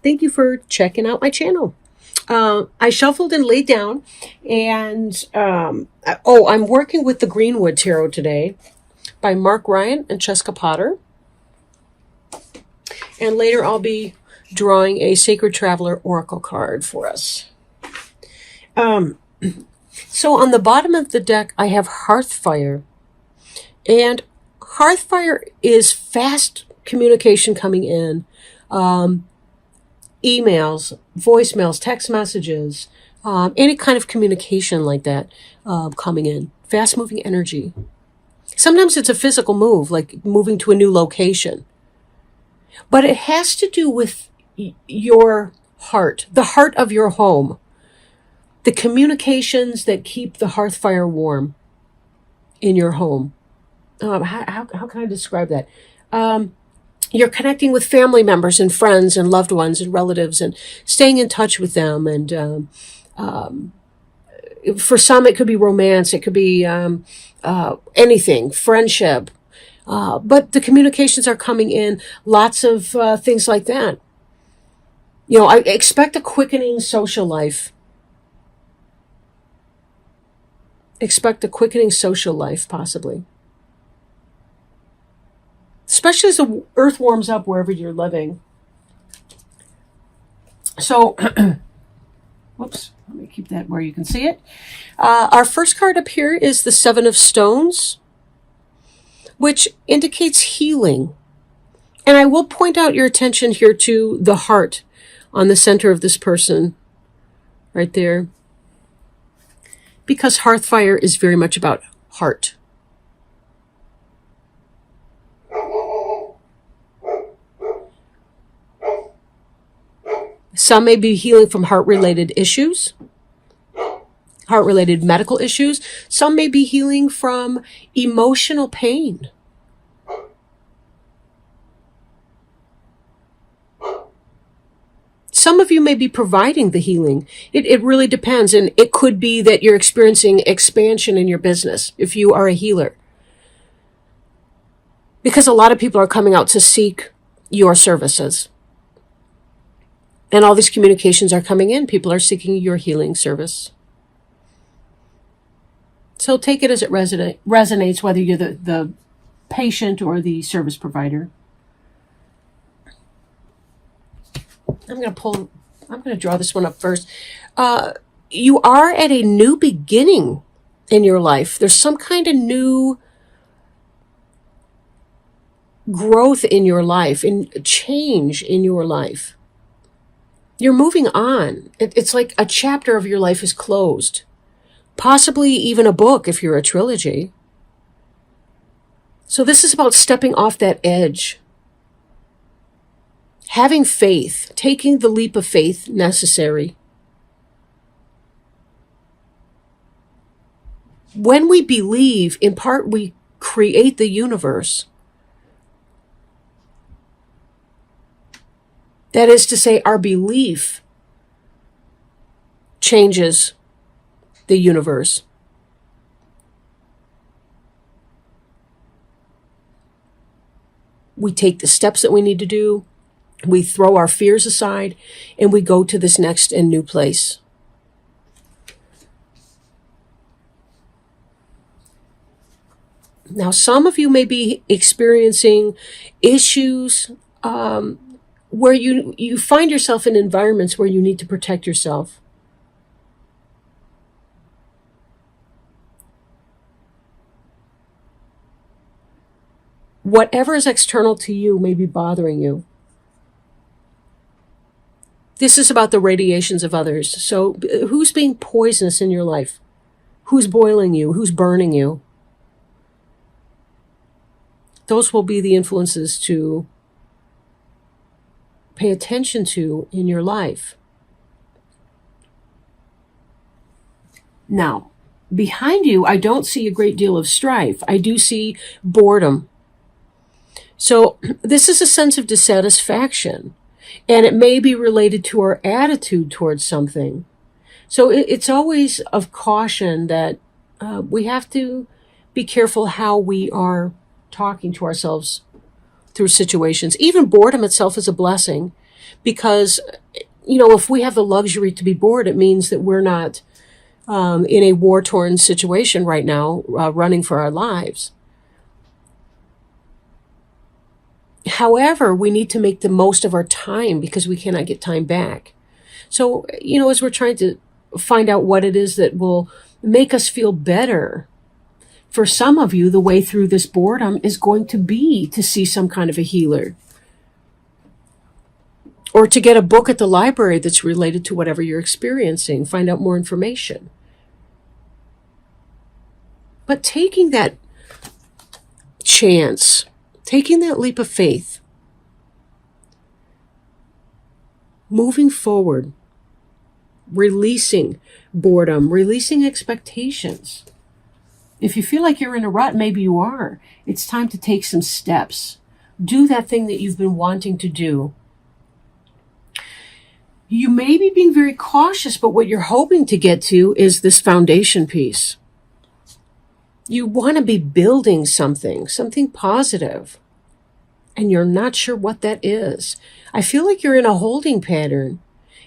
Thank you for checking out my channel. I shuffled and laid down, and I'm working with the Greenwood Tarot today by Mark Ryan and Cheska Potter. And later I'll be drawing a Sacred Traveler Oracle card for us. So on the bottom of the deck, I have Hearthfire. And Hearthfire is fast communication coming in. Emails, voicemails, text messages, any kind of communication like that coming in. Fast-moving energy. Sometimes it's a physical move, like moving to a new location. But it has to do with your heart, the heart of your home. The communications that keep the hearth fire warm in your home. How can I describe that? You're connecting with family members and friends and loved ones and relatives and staying in touch with them. And for some, it could be romance. It could be anything, friendship. But the communications are coming in, lots of things like that. You know, I expect a quickening social life. Expect a quickening social life, possibly. Especially as the earth warms up wherever you're living. So, whoops, let me keep that where you can see it. Our first card up here is the Seven of Stones, which indicates healing. And I will point out your attention here to the heart on the center of this person, right there. Because Hearthfire is very much about heart. Some may be healing from heart-related issues, heart-related medical issues. Some may be healing from emotional pain. Some of you may be providing the healing. It really depends. And it could be that you're experiencing expansion in your business if you are a healer. Because a lot of people are coming out to seek your services. And all these communications are coming in. People are seeking your healing service. So take it as it resonates, whether you're the patient or the service provider. I'm going to draw this one up first. You are at a new beginning in your life. There's some kind of new growth in your life and change in your life. You're moving on. It's like a chapter of your life is closed. Possibly even a book if you're a trilogy. So this is about stepping off that edge. Having faith, taking the leap of faith necessary. When we believe, in part, we create the universe. That is to say, our belief changes the universe. We take the steps that we need to do. We throw our fears aside, and we go to this next and new place. Now, some of you may be experiencing issues where you find yourself in environments where you need to protect yourself. Whatever is external to you may be bothering you. This is about the radiations of others. So who's being poisonous in your life? Who's boiling you? Who's burning you? Those will be the influences to pay attention to in your life. Now, behind you, I don't see a great deal of strife. I do see boredom. So this is a sense of dissatisfaction. And it may be related to our attitude towards something. So it's always of caution that we have to be careful how we are talking to ourselves through situations. Even boredom itself is a blessing, because, if we have the luxury to be bored, it means that we're not in a war-torn situation right now, running for our lives. However, we need to make the most of our time because we cannot get time back. So, as we're trying to find out what it is that will make us feel better, for some of you, the way through this boredom is going to be to see some kind of a healer, or to get a book at the library that's related to whatever you're experiencing, find out more information. But taking that chance, taking that leap of faith, moving forward, releasing boredom, releasing expectations. If you feel like you're in a rut, maybe you are. It's time to take some steps. Do that thing that you've been wanting to do. You may be being very cautious, but what you're hoping to get to is this foundation piece. You want to be building something positive, and you're not sure what that is. I feel like you're in a holding pattern.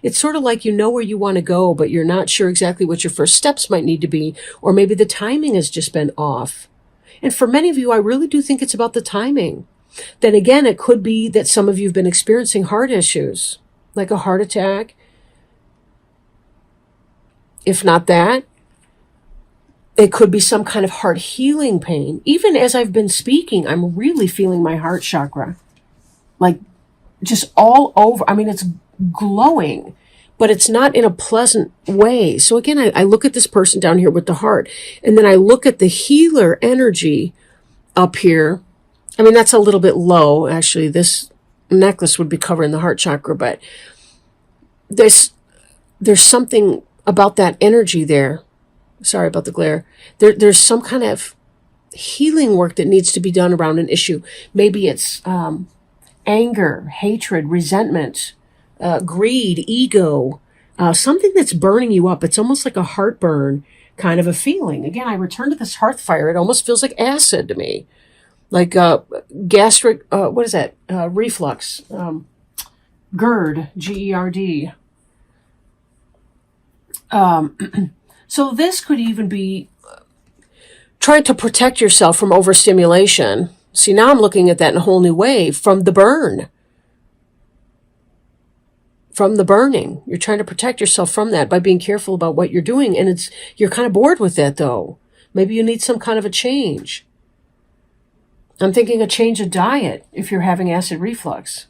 It's sort of like you know where you want to go, but you're not sure exactly what your first steps might need to be, or maybe the timing has just been off. And for many of you, I really do think it's about the timing. Then again, it could be that some of you have been experiencing heart issues, like a heart attack. If not that, it could be some kind of heart healing pain. Even as I've been speaking, I'm really feeling my heart chakra, like just all over. I mean, it's glowing, but it's not in a pleasant way. So again, I look at this person down here with the heart, and then I look at the healer energy up here. I mean, that's a little bit low. Actually, this necklace would be covering the heart chakra, but there's something about that energy there. Sorry about the glare. There's some kind of healing work that needs to be done around an issue. Maybe it's anger, hatred, resentment, greed, ego, something that's burning you up. It's almost like a heartburn kind of a feeling. Again, I return to this hearth fire. It almost feels like acid to me, like gastric, what is that? Reflux, GERD, GERD. So this could even be trying to protect yourself from overstimulation. See, now I'm looking at that in a whole new way, from the burn. From the burning. You're trying to protect yourself from that by being careful about what you're doing. And you're kind of bored with that, though. Maybe you need some kind of a change. I'm thinking a change of diet if you're having acid reflux.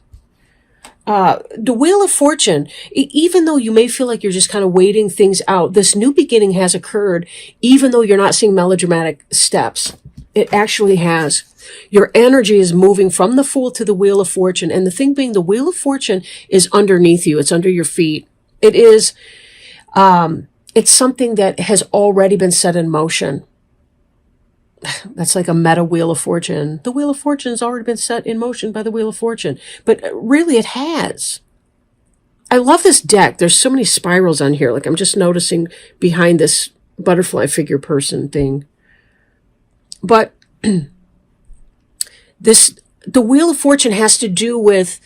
The Wheel of Fortune, even though you may feel like you're just kind of waiting things out, this new beginning has occurred, even though you're not seeing melodramatic steps. It actually has. Your energy is moving from the Fool to the Wheel of Fortune. And the thing being, the Wheel of Fortune is underneath you. It's under your feet. It is, it's something that has already been set in motion. That's like a meta Wheel of Fortune. The Wheel of Fortune has already been set in motion by the Wheel of Fortune. But really, it has. I love this deck. There's so many spirals on here. Like I'm just noticing behind this butterfly figure person thing. But the Wheel of Fortune has to do with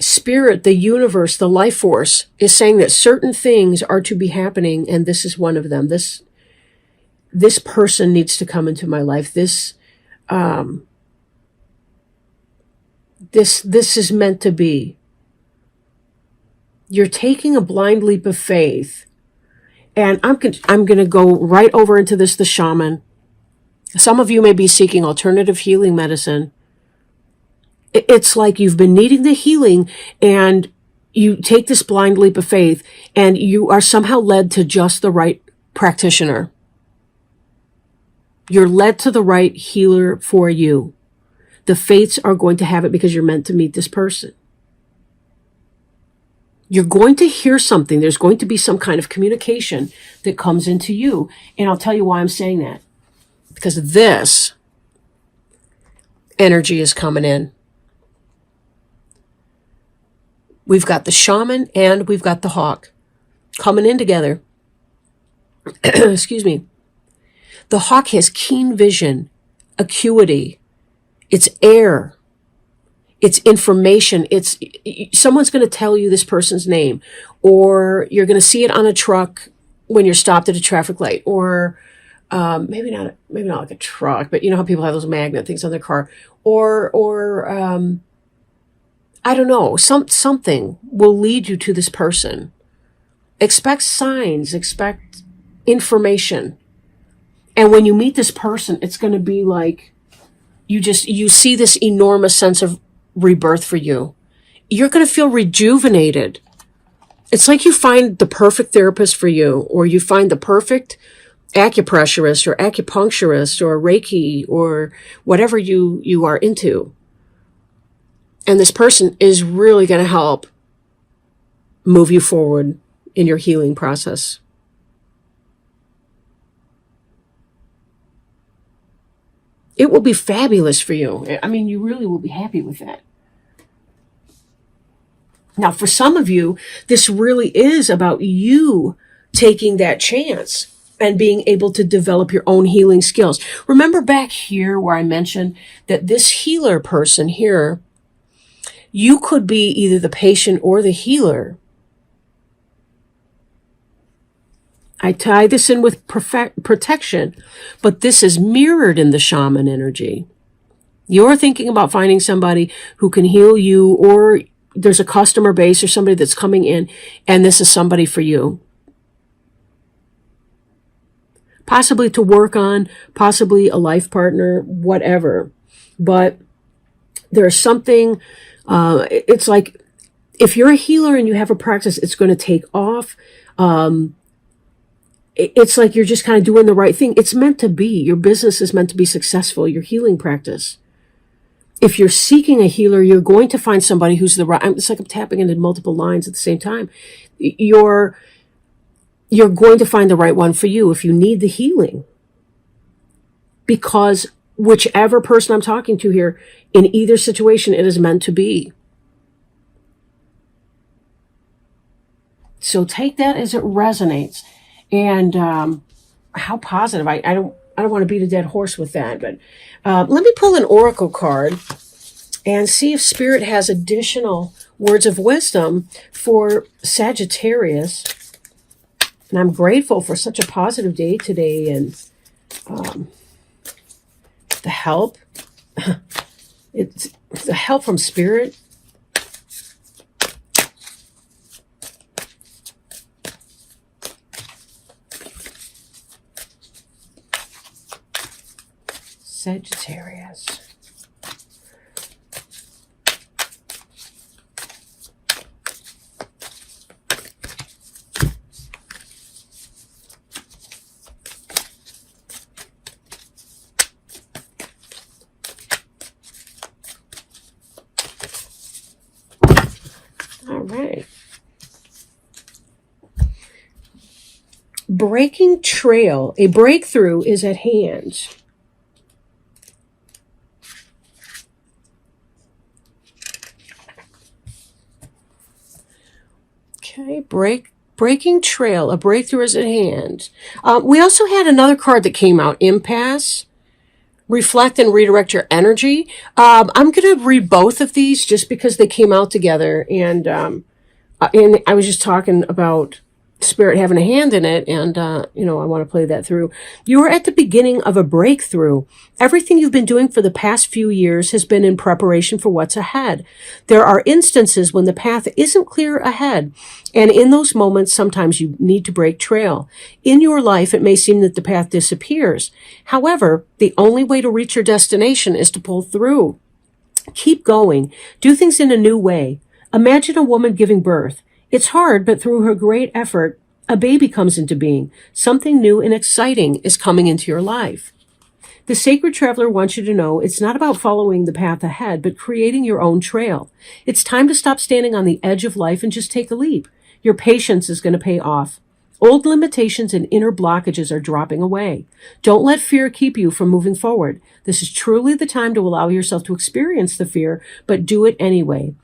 spirit, the universe, the life force is saying that certain things are to be happening, and this is one of them. This person needs to come into my life. This is meant to be. You're taking a blind leap of faith. And I'm going to go right over into the shaman. Some of you may be seeking alternative healing medicine. It's like you've been needing the healing, and you take this blind leap of faith, and you are somehow led to just the right practitioner. You're led to the right healer for you. The fates are going to have it because you're meant to meet this person. You're going to hear something. There's going to be some kind of communication that comes into you. And I'll tell you why I'm saying that. Because this energy is coming in. We've got the shaman and we've got the hawk coming in together. Excuse me. The hawk has keen vision, acuity. It's air. It's information. It's someone's going to tell you this person's name, or you're going to see it on a truck when you're stopped at a traffic light, or maybe not like a truck, but you know how people have those magnet things on their car, or I don't know, something will lead you to this person. Expect signs, expect information. And when you meet this person, it's going to be like you see this enormous sense of rebirth for you. You're going to feel rejuvenated. It's like you find the perfect therapist for you, or you find the perfect acupressurist or acupuncturist or Reiki or whatever you are into. And this person is really going to help move you forward in your healing process. It will be fabulous for you. I mean, you really will be happy with that. Now, for some of you, this really is about you taking that chance and being able to develop your own healing skills. Remember back here where I mentioned that this healer person here, you could be either the patient or the healer. I tie this in with protection, but this is mirrored in the shaman energy. You're thinking about finding somebody who can heal you, or there's a customer base or somebody that's coming in, and this is somebody for you. Possibly to work on, possibly a life partner, whatever. But there's something, it's like if you're a healer and you have a practice, it's going to take off. It's like you're just kind of doing the right thing. It's meant to be. Your business is meant to be successful, your healing practice. If you're seeking a healer, you're going to find somebody who's the right. It's like I'm tapping into multiple lines at the same time. You're going to find the right one for you if you need the healing. Because whichever person I'm talking to here, in either situation, it is meant to be. So take that as it resonates. And how positive. I don't want to beat a dead horse with that, but let me pull an oracle card and see if Spirit has additional words of wisdom for Sagittarius. And I'm grateful for such a positive day today, and the help. It's the help from Spirit. Sagittarius. All right. Breaking trail. A breakthrough is at hand. Okay, breaking trail, a breakthrough is at hand. We also had another card that came out, impasse, reflect and redirect your energy. I'm going to read both of these just because they came out together, and I was just talking about Spirit having a hand in it, and I want to play that through. You are at the beginning of a breakthrough. Everything you've been doing for the past few years has been in preparation for what's ahead. There are instances when the path isn't clear ahead, and in those moments, sometimes you need to break trail. In your life, it may seem that the path disappears. However, the only way to reach your destination is to pull through. Keep going. Do things in a new way. Imagine a woman giving birth. It's hard, but through her great effort, a baby comes into being. Something new and exciting is coming into your life. The Sacred Traveler wants you to know it's not about following the path ahead, but creating your own trail. It's time to stop standing on the edge of life and just take a leap. Your patience is going to pay off. Old limitations and inner blockages are dropping away. Don't let fear keep you from moving forward. This is truly the time to allow yourself to experience the fear, but do it anyway.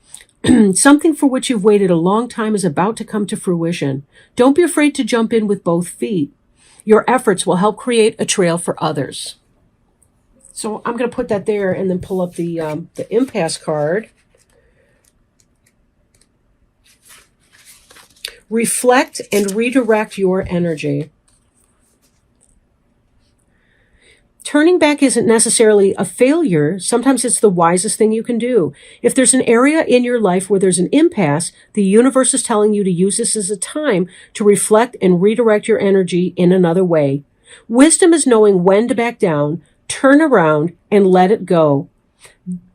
Something for which you've waited a long time is about to come to fruition. Don't be afraid to jump in with both feet. Your efforts will help create a trail for others. So I'm going to put that there and then pull up the impasse card. reflect and redirect your energy. Turning back isn't necessarily a failure. Sometimes it's the wisest thing you can do. If there's an area in your life where there's an impasse, the universe is telling you to use this as a time to reflect and redirect your energy in another way. Wisdom is knowing when to back down, turn around, and let it go.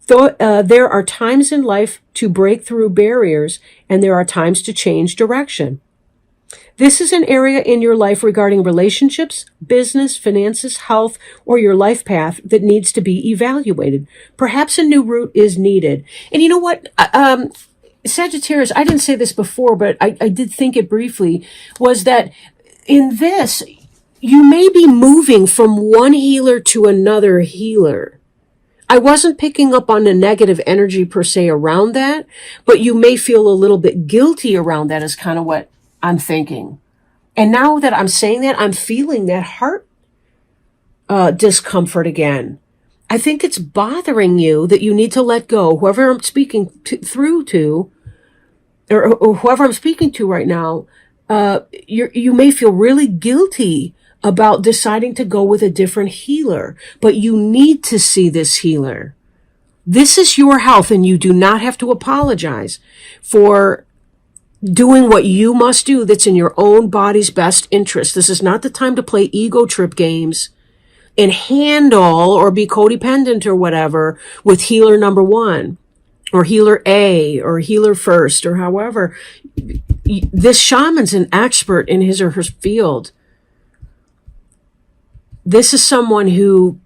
There are times in life to break through barriers, and there are times to change direction. This is an area in your life regarding relationships, business, finances, health, or your life path that needs to be evaluated. Perhaps a new route is needed. And you know what? Sagittarius, I didn't say this before, but I did think it briefly, was that in this, you may be moving from one healer to another healer. I wasn't picking up on the negative energy per se around that, but you may feel a little bit guilty around that is kind of what I'm thinking. And now that I'm saying that, I'm feeling that heart discomfort again. I think it's bothering you that you need to let go. Whoever I'm speaking to, or whoever I'm speaking to right now, you may feel really guilty about deciding to go with a different healer, but you need to see this healer. This is your health, and you do not have to apologize for doing what you must do that's in your own body's best interest. This is not the time to play ego trip games and handle or be codependent or whatever with healer number one or healer A or healer first or however. This shaman's an expert in his or her field. This is someone who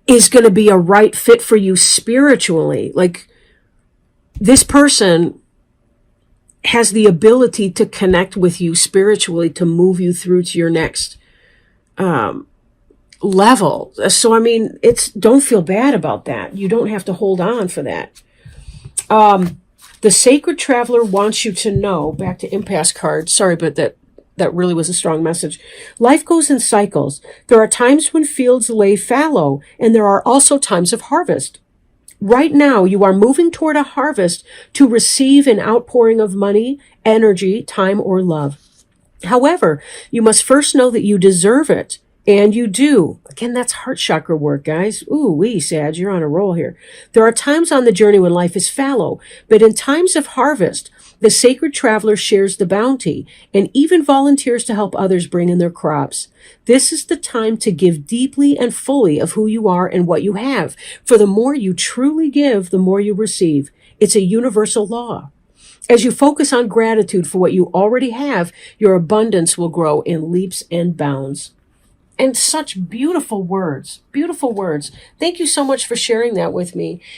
is going to be a right fit for you spiritually. Like, this person has the ability to connect with you spiritually, to move you through to your next level. So, I mean, don't feel bad about that. You don't have to hold on for that. The Sacred Traveler wants you to know, back to impasse card. Sorry, but that really was a strong message. Life goes in cycles. There are times when fields lay fallow, and there are also times of harvest. Right now, you are moving toward a harvest to receive an outpouring of money, energy, time, or love. However, you must first know that you deserve it, and you do. Again, that's heart chakra work, guys. Ooh, wee, Sag, you're on a roll here. There are times on the journey when life is fallow, but in times of harvest, the Sacred Traveler shares the bounty and even volunteers to help others bring in their crops. This is the time to give deeply and fully of who you are and what you have. For the more you truly give, the more you receive. It's a universal law. As you focus on gratitude for what you already have, your abundance will grow in leaps and bounds. And such beautiful words, beautiful words. Thank you so much for sharing that with me.